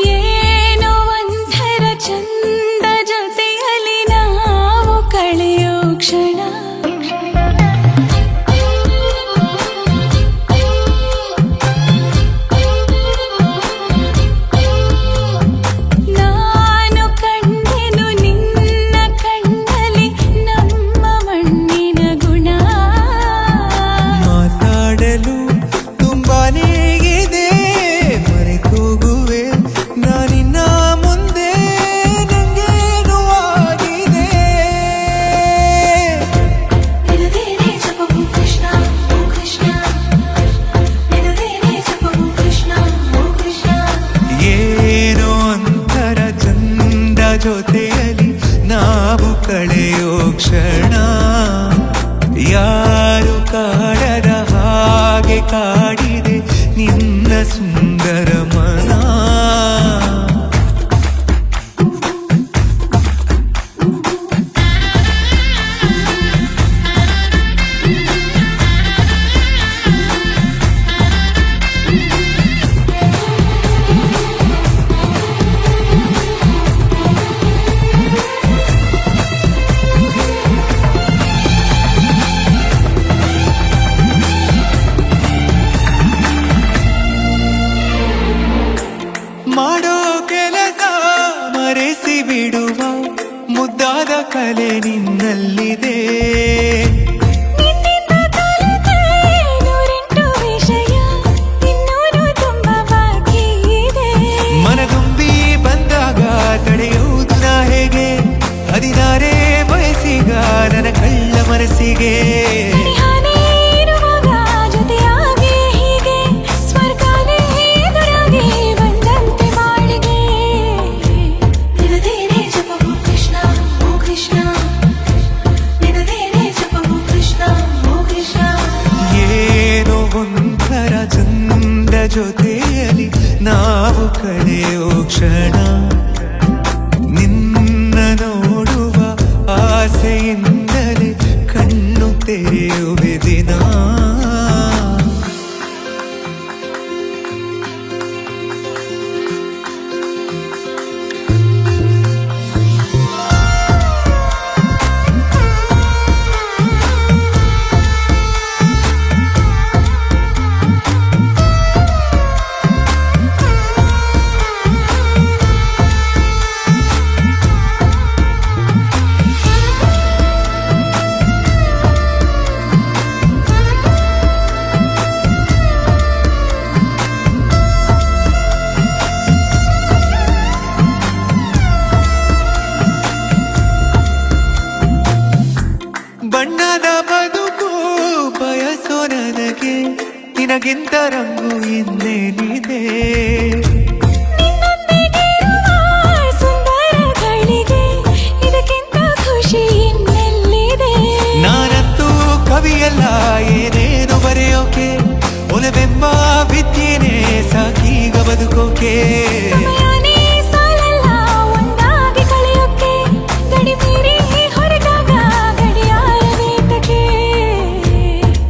ಏನೋ ಒಂಥರ ಚಂದ ಜೊತೆಯಲ್ಲಿ ನಾವು ಕಳೆಯೋ ಕ್ಷಣ ನಾನು ಕಂಡೆನು ನಿನ್ನ ಕಣ್ಣಲ್ಲಿ ನಮ್ಮ ಮಣ್ಣಿನ ಗುಣ ಮಾತಾಡಲು ತುಂಬಾನೇ ಇದೆ ಮರೆತೋಗುವೆ ನಾನಿನ್ನ ಮುಂದೆ ನಂಗೇನು ಆಗಿದೆ ನಿನದೇನೆ ಜಪವು ಕೃಷ್ಣ ಓ ಕೃಷ್ಣ ನಿನದೇನೆ ಜಪವು ಕೃಷ್ಣ ಓ ಕೃಷ್ಣ ಏನೋ ಒಂಥರ ಚಂದ ಜೊತೆಯಲ್ಲಿ ನಾವು ಕಳೆಯೋ ಕ್ಷಣ ಯಾರು ಕಾಡದ ಹಾಗೆ ಕಾಡಿದೆ ನಿನ್ನ ಸುಂದರ ಮನ ಮಾಡೋ ಕೆಲಸ ಮರೆಸಿ ಬಿಡುವ ಮುದ್ದಾದ ಕಲೆ ನಿನ್ನಲ್ಲಿದೆ ನಿನ್ನಿಂದ ಕಲಿತೆ ನೂರೆಂಟು ವಿಷಯ ಇನ್ನೂರು ತುಂಬ ಬಾಕಿ ಇದೆ ಮನದುಂಬಿ ಬಂದಾಗ ತಡೆಯುವುದು ನಾ ಹೇಗೆ 16 ವಯಸ್ಸಿಗ ನನ್ನ ಕಳ್ಳ ಮನಸ್ಸಿಗೆ ಸನಿಹಾನೇ ಇರುವಾಗ ಜೊತೆಯಾಗಿ ಹೀಗೆ ಸ್ವರ್ಗನೇ ಎದುರಾಗಿ ಬಂದಂತೆ ಮಾಡಿಗೆ ನಿನದೇನೆ ಜಪವು ಕೃಷ್ಣ ಓ ಕೃಷ್ಣ ನಿನದೇನೆ ಜಪವು ಕೃಷ್ಣ ಓ ಕೃಷ್ಣ ಏನೋ ಒಂಥರ ಚಂದ ಜೊತೆಯಲ್ಲಿ ನಾವು ಕಳೆಯೋ ಕ್ಷಣ ನಿನ್ನ ನೋಡುವ ಆಸೆಯಿಂದಲೇ ಕಣ್ಣು ತೆರೆಯುವೆ ದಿನ ಬಣ್ಣದ ಬದುಕು ಬಯಸೋ ನನಗೆ ನಿನಗಿಂತ ರಂಗು ಇನ್ನೇನಿದೆ ನಿನ್ನೊಂದಿಗಿರುವ ಸುಂದರಗಳಿಗೆ ಇದಕ್ಕಿಂತ ಖುಷಿ ಇನ್ನೆಲ್ಲಿದೆ ನಾನಂತೂ ಕವಿಯಲ್ಲ ಏನೇನು ಬರೆಯೋಕೆ ಒಲವೆಂಬ ವಿದ್ಯೆನೇ ಸಾಕೀಗ ಬದುಕೋಕೆ ಸಮಯನೇ ಸಾಲಲ್ಲ ಒಂದಾಗಿ ಕಳೆಯೋಕೆ ಗಡಿ ಮೀರಿ ಹೊರಟಾಗ ಗಡಿಯಾರ ವೇತಕ್ಕೆ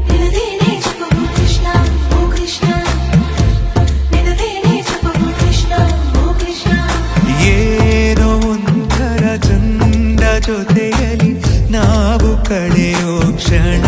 ನಿನದೇನೆ ಜಪವು ಕೃಷ್ಣ ಓ ಕೃಷ್ಣ ನಿನದೇನೆ ಜಪವು ಕೃಷ್ಣ ಓ ಕೃಷ್ಣ ಏನೋ ಒಂಥರ ಚಂದ ಜೊತೆಯಲ್ಲಿ ನಾವು ಕಳೆಯೋ ಕ್ಷಣ